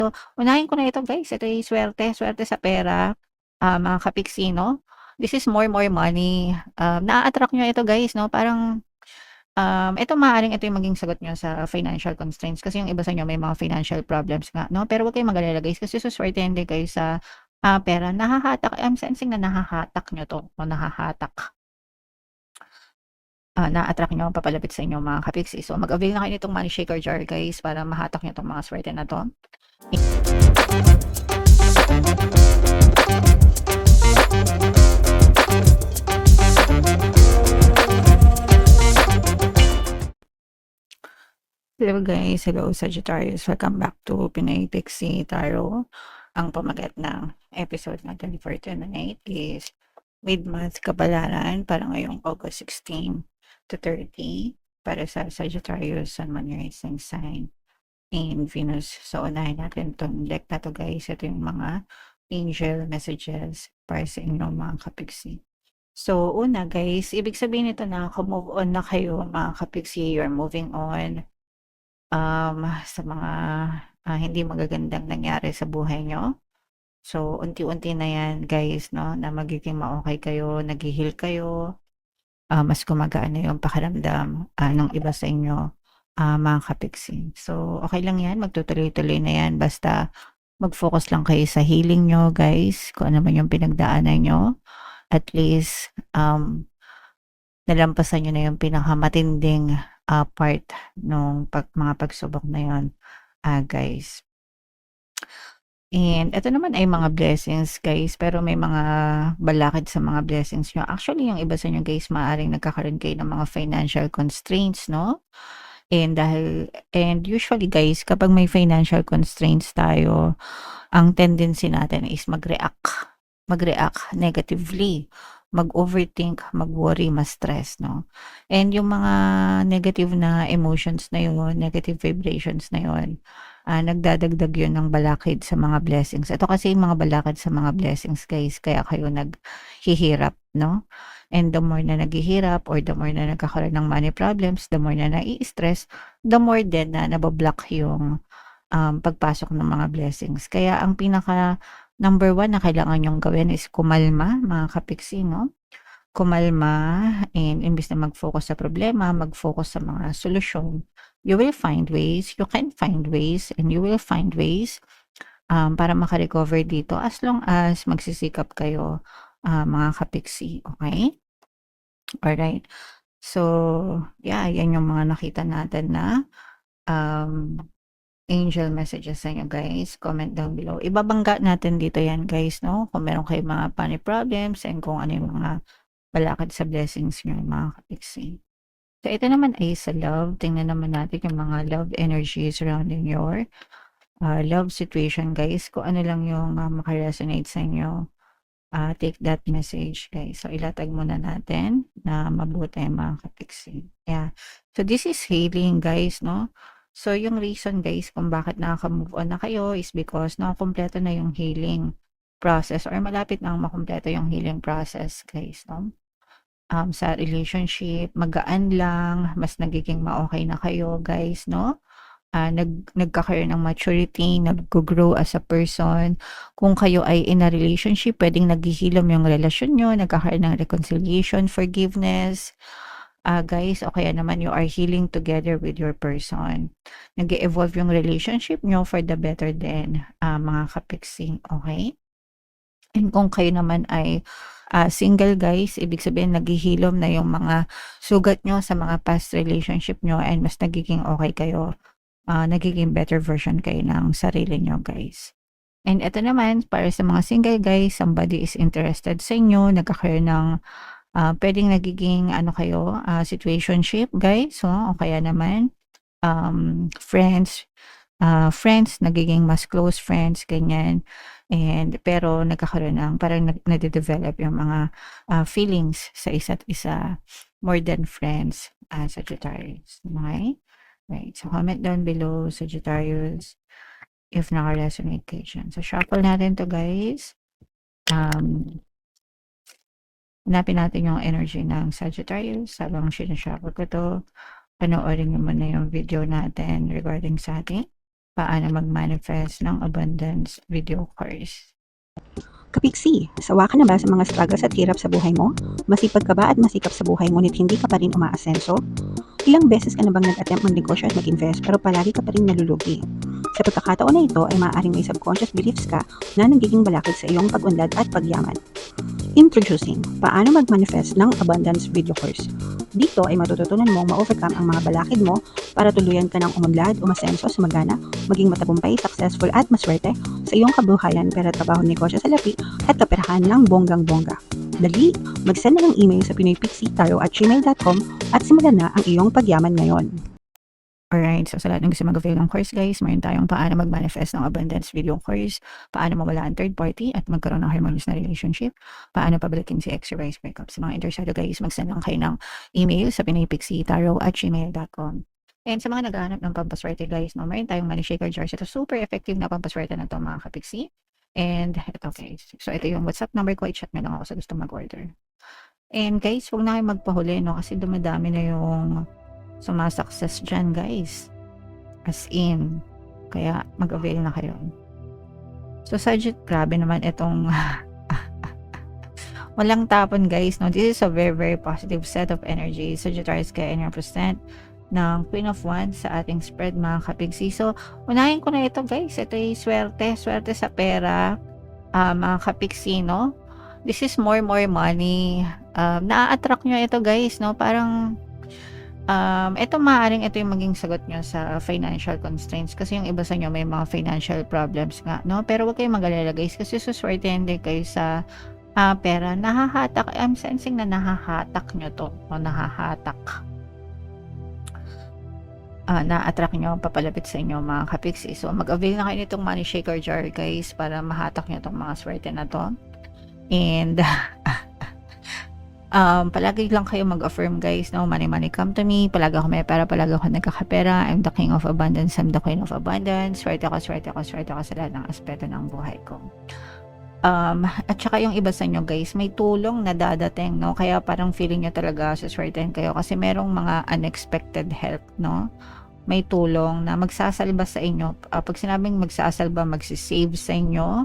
So, unahin ko na ito guys, ito yung swerte, swerte sa pera, mga kapiksi 'no. This is more money, naa-attract niyo ito guys 'no, parang, ito maaaring ito yung maging sagot niyo sa financial constraints kasi yung iba sa inyo may mga financial problems nga 'no, pero huwag kayong mag-alala guys kasi suswertehin din kayo sa, pera. Nahahatak, I'm sensing na nahahatak niyo 'to o nahahatak. Na-attract niyo papalapit sa inyo mga kapiksi. So, mag-avail na kayo nitong money shaker jar guys para mahatak niyo 'tong mga swerte na 'to. Hello guys, hello Sagittarius. Welcome back to Pinoy Pixie Tarot. Ang pamagat ng episode natin for tonight is Mid-Month Kapalaran para ngayong August 16 to 30 para sa Sagittarius, Sun, Moon, Rising Sign, and Venus. So, unahin natin itong deck na to guys. Ito yung mga angel messages para sa inyong mga kapiksi. So, una guys, ibig sabihin nito na move on na kayo mga kapiksi. You're moving on sa mga hindi magagandang nangyari sa buhay nyo. So, unti-unti na yan guys, no, na magiging ma-okay kayo, nag-heal kayo, mas gumagaan na yung pakiramdam ng iba sa inyo, mga kapiksi. So, okay lang yan, magtutuloy-tuloy na yan, basta mag-focus lang kayo sa healing nyo guys, kung ano man yung pinagdaanan nyo. At least, nalampasan nyo na yung pinakamatinding part nung mga pagsubok na yun, guys. And ito naman ay mga blessings guys, pero may mga balakid sa mga blessings nyo. Actually, yung iba sa inyo guys, maaaring nagkakaroon kayo ng mga financial constraints, no? And usually guys, kapag may financial constraints tayo, ang tendency natin is mag-react negatively, mag-overthink, mag-worry, ma-stress, no? And yung mga negative na emotions na yun, negative vibrations na yun, nagdadagdag yun ng balakid sa mga blessings. Ito kasi yung mga balakid sa mga blessings guys, kaya kayo naghihirap, no? And the more na naghihirap or the more na nagkakaroon ng money problems, the more na nai-stress, the more din na nabablock yung pagpasok ng mga blessings. Kaya ang pinaka number 1 na kailangan niyong gawin is kumalma, mga kapiksi, no? Kumalma, and imbis na mag-focus sa problema, mag-focus sa mga solusyon. You will find ways, you can find ways, and you will find ways para makarecover dito as long as magsisikap kayo, mga kapiksi. Okay? Alright. So, yeah, yan yung mga nakita natin na um, angel messages sa inyo guys. Comment down below. Ibabangga natin dito yan guys, no? Kung meron kayong mga money problems and kung ano yung mga balakid sa blessings nyo, mga kapiksi. So, ito naman ay sa love. Tingnan naman natin yung mga love energy surrounding your love situation guys. Kung ano lang yung makaresonate sa inyo, take that message guys. So, ilatag muna natin na mabuti mga kapiksi. Yeah. So, this is healing guys, no? So, yung reason guys kung bakit nakaka-move on na kayo is because nakakumpleto na yung healing process or malapit na makumpleto yung healing process guys, no? Sa relationship, magaan lang, mas nagiging ma-okay na kayo guys, no? Nagkakaroon ng maturity, nag-grow as a person. Kung kayo ay in a relationship, pwedeng naghihilom yung relasyon nyo, nagkakaroon ng reconciliation, forgiveness, guys, o kaya naman you are healing together with your person. Nag-evolve yung relationship nyo for the better din, mga kapiksi, okay? And kung kayo naman ay single guys, ibig sabihin naghihilom na yung mga sugat nyo sa mga past relationship nyo and mas nagiging okay kayo, nagiging better version kayo ng sarili nyo guys. And ito naman, para sa mga single guys, somebody is interested sa inyo, nagkakaroon ng pwedeng nagiging ano kayo, situationship guys, so, o kaya naman friends, nagiging mas close friends, ganyan. And pero nagkakaroon ng parang nade-develop yung mga feelings sa isa't isa, more than friends, Sagittarius. Okay? Right. So, comment down below, Sagittarius, if naka-resonate kayo dyan. So, shuffle natin to guys. Hanapin natin yung energy ng Sagittarius. Habang sinashuffle ko to, panoorin nyo muna yung video natin regarding sa atin. Paano mag-manifest ng abundance video course. Kapiksi, sawa ka na ba sa mga struggles at hirap sa buhay mo? Masipag ka ba at masikap sa buhay ngunit hindi ka pa rin umaasenso? Ilang beses ka na bang nag-attempt mag-negosyo at mag-invest pero palagi ka pa rin nalulugi? Sa pagkakataon na ito ay maaaring may subconscious beliefs ka na nagiging balakid sa iyong pag-unlad at pagyaman. Introducing, paano mag-manifest ng abundance video course. Dito ay matututunan mong ma-overcome ang mga balakid mo para tuluyan ka ng umunlad, umasenso, sumagana, maging matagumpay, successful at maswerte sa iyong kabuhayan, pera, trabaho, negosyo, salapi at kaperahan ng bonggang-bongga. Dali, mag-send na ng email sa pinoypixie@gmail.com at simulan na ang iyong pagyaman ngayon. Alright, so sa lahat ng gusto mag-avail ng course guys, mayroon tayong paano mag-manifest ng abundance video course, paano mawala ang third party at magkaroon ng harmonious na relationship, paano pabalikin si ex or vice breakup. Sa mga interesado guys, mag-send lang kayo ng email sa pinoypixie@gmail.com. And sa mga naghahanap ng pampaswerte guys, no, mayroon tayong money shaker jars. Ito super effective na pampaswerte na ito mga kapixie. And ito guys, so ito yung WhatsApp number ko, i-chat nyo lang ako sa gusto mag-order. And guys, huwag na kayo magpahuli, no, kasi dumadami na yung sumasakses dyan guys, as in, kaya mag-avail na kayo. So Sagitt, grabe naman itong walang tapon guys, no, this is a very very positive set of energy. Sagittarius kaya represent ng Queen of Wands sa ating spread mga kapigsi. So unahin ko na ito guys, ito ay swerte sa pera, mga kapigsi, no. This is more money, na-attract nyo ito guys, no, parang ito maaaring ito yung maging sagot nyo sa financial constraints kasi yung iba sa inyo may mga financial problems nga, no? Pero wag kayong mag-alala guys kasi suswertehin din kayo sa pera. Nahahatak, I'm sensing na nahahatak nyo to, o nahahatak. Na-attract nyo papalapit sa inyo mga kapiksi. So mag-avail na kayo nitong money shaker jar guys para mahatak nyo itong mga swerte na to. And palagi lang kayo mag-affirm guys, no, money come to me, palagi ako may pera, palagi ako nagkakapera, I'm the king of abundance, I'm the queen of abundance, swerte ako sa lahat ng aspeto ng buhay ko. At saka yung iba sa inyo guys, may tulong na dadating, no, kaya parang feeling nyo talaga suswertehin kayo kasi merong mga unexpected help, no, may tulong na magsasalba sa inyo. Pag sinabing magsasalba, magsisave sa inyo,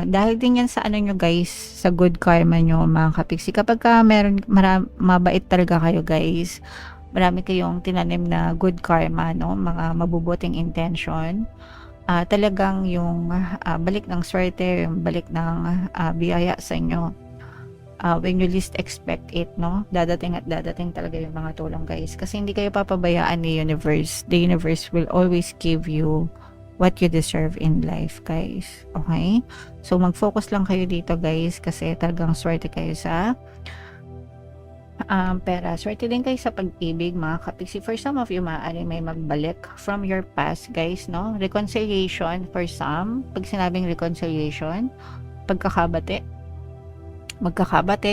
dahil din yan sa ano nyo guys, sa good karma nyo mga kapiksi. Kapag mabait talaga kayo guys, marami kayong tinanim na good karma, no, mga mabubuting intention, talagang yung balik ng swerte, yung balik ng biyaya sa inyo, when you least expect it, no, dadating at dadating talaga yung mga tulong guys, kasi hindi kayo papabayaan ni universe. The universe will always give you what you deserve in life guys, okay? So mag-focus lang kayo dito guys kasi talagang swerte kayo sa pera. Swerte din kayo sa pag-ibig mga kapiksi. For some of you, maaaring may magbalik from your past guys, no? Reconciliation for some. Pag sinabing reconciliation, magkakabate.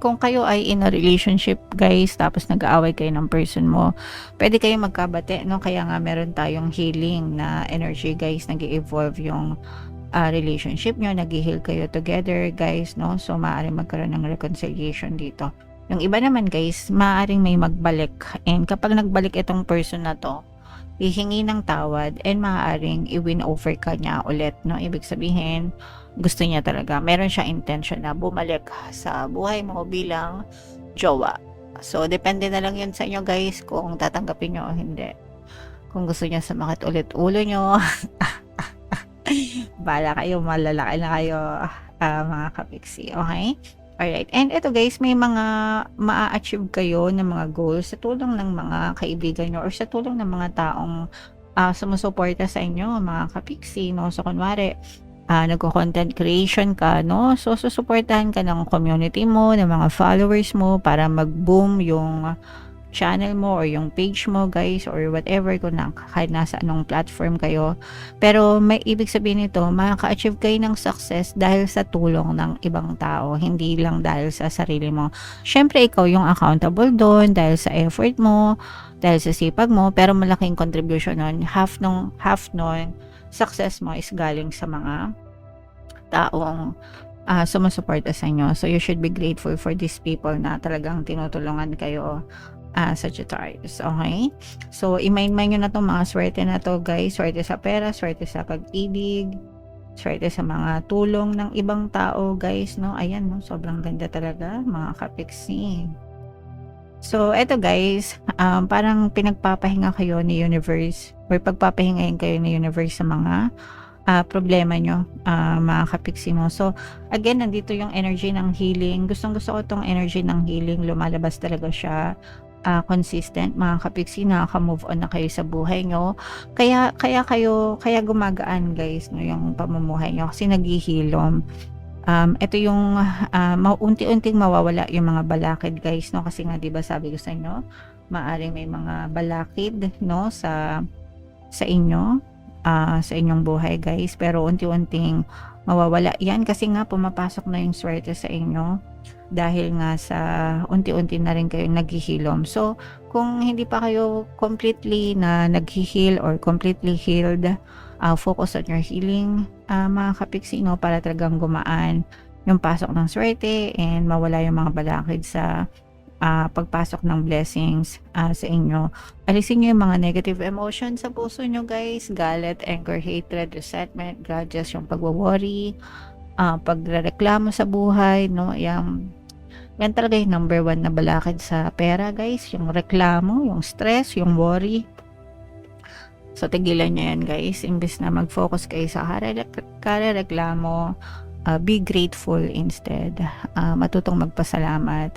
Kung kayo ay in a relationship guys, tapos nag-aaway kayo ng person mo, pwede kayo magkabate, no? Kaya nga meron tayong healing na energy guys, nag-evolve yung relationship nyo, nag-heal kayo together guys, no? So maaaring magkaroon ng reconciliation dito. Yung iba naman guys, maaaring may magbalik, and kapag nagbalik itong person na to, hihingi ng tawad and maaaring i-win over ka niya ulit, no? Ibig sabihin, gusto niya talaga, meron siya intention na bumalik sa buhay mo bilang jowa. So depende na lang yun sa inyo guys kung tatanggapin nyo o hindi. Kung gusto niya sumakit ulit ulo nyo, bala kayo, malalaki na kayo mga kapiksi, okay? Alright, and ito guys, may mga maa-achieve kayo ng mga goals sa tulong ng mga kaibigan nyo or sa tulong ng mga taong sumusuporta sa inyo mga kapiksi, no? So kunwari, nagko-content creation ka, no? So susuportahan ka ng community mo, ng mga followers mo para mag-boom yung channel mo or yung page mo guys, or whatever, kung kahit nasa anong platform kayo. Pero may ibig sabihin nito, makaka-achieve kayo ng success dahil sa tulong ng ibang tao, hindi lang dahil sa sarili mo. Syempre ikaw yung accountable doon dahil sa effort mo, dahil sa sipag mo, pero malaking contribution nun, half nun success mo is galing sa mga taong sumusuporta sa inyo. So you should be grateful for these people na talagang tinutulungan kayo Sagittarius, okay? So, i-mind-mind nyo na 'tong mga swerte na 'to, guys. Swerte sa pera, swerte sa pag-ibig, swerte sa mga tulong ng ibang tao, guys, 'no? Ayan, 'no, sobrang ganda talaga, mga ka-Pixie. So, eto guys, parang pinagpapahinga kayo ni universe or pagpapahingahin kayo ni universe sa mga problema nyo, mga ka-Pixie, 'no? So, again, nandito yung energy ng healing. Gustong-gusto ko 'tong energy ng healing, lumalabas talaga siya, consistent, mga ka-Pixie. Nakaka-move on na kayo sa buhay nyo. Kaya gumagaan, guys, 'no, yung pamumuhay nyo kasi naghihilom. Ito yung unti-unting mawawala yung mga balakid, guys, 'no, kasi nga 'di ba sabi ko sa inyo, maaaring may mga balakid, 'no, sa inyo, sa inyong buhay, guys, pero unti-unting mawawala 'yan kasi nga pumapasok na yung swerte sa inyo dahil nga sa unti-unti na rin kayong naghihilom. So, kung hindi pa kayo completely na naghi-heal or completely healed, focus on your healing, mga ka-Pixie, 'no, para talagang gumaan yung pasok ng swerte and mawala yung mga balakid sa pagpasok ng blessings sa inyo. Alisin nyo yung mga negative emotions sa puso nyo, guys. Galit, anger, hatred, resentment, grudges, yung pagwo-worry, pagrereklamo sa buhay, no? Yan talaga yung number 1 na balakid sa pera, guys. Yung reklamo, yung stress, yung worry. So, tigilan nyo yan, guys. Imbes na mag-focus kayo sa karereklamo, be grateful instead. Matutong magpasalamat,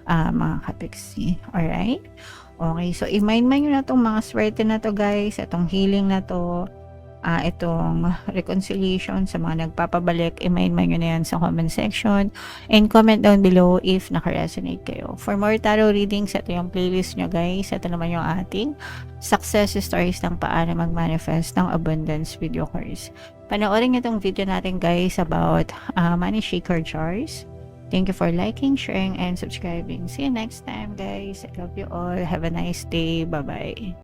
mga ka-Pixie. Alright? Okay, so i-mind-mind nyo na itong mga swerte na to, guys. Itong healing na to, itong reconciliation sa mga nagpapabalik, i-mind-mind nyo na yan sa comment section. And comment down below if naka-resonate kayo. For more tarot readings, ito yung playlist nyo, guys. Ito naman yung ating success stories ng paano mag-manifest ng abundance video course. Panoorin nyo itong video natin, guys, about money shaker jars. Thank you for liking, sharing, and subscribing. See you next time, guys. I love you all. Have a nice day. Bye-bye.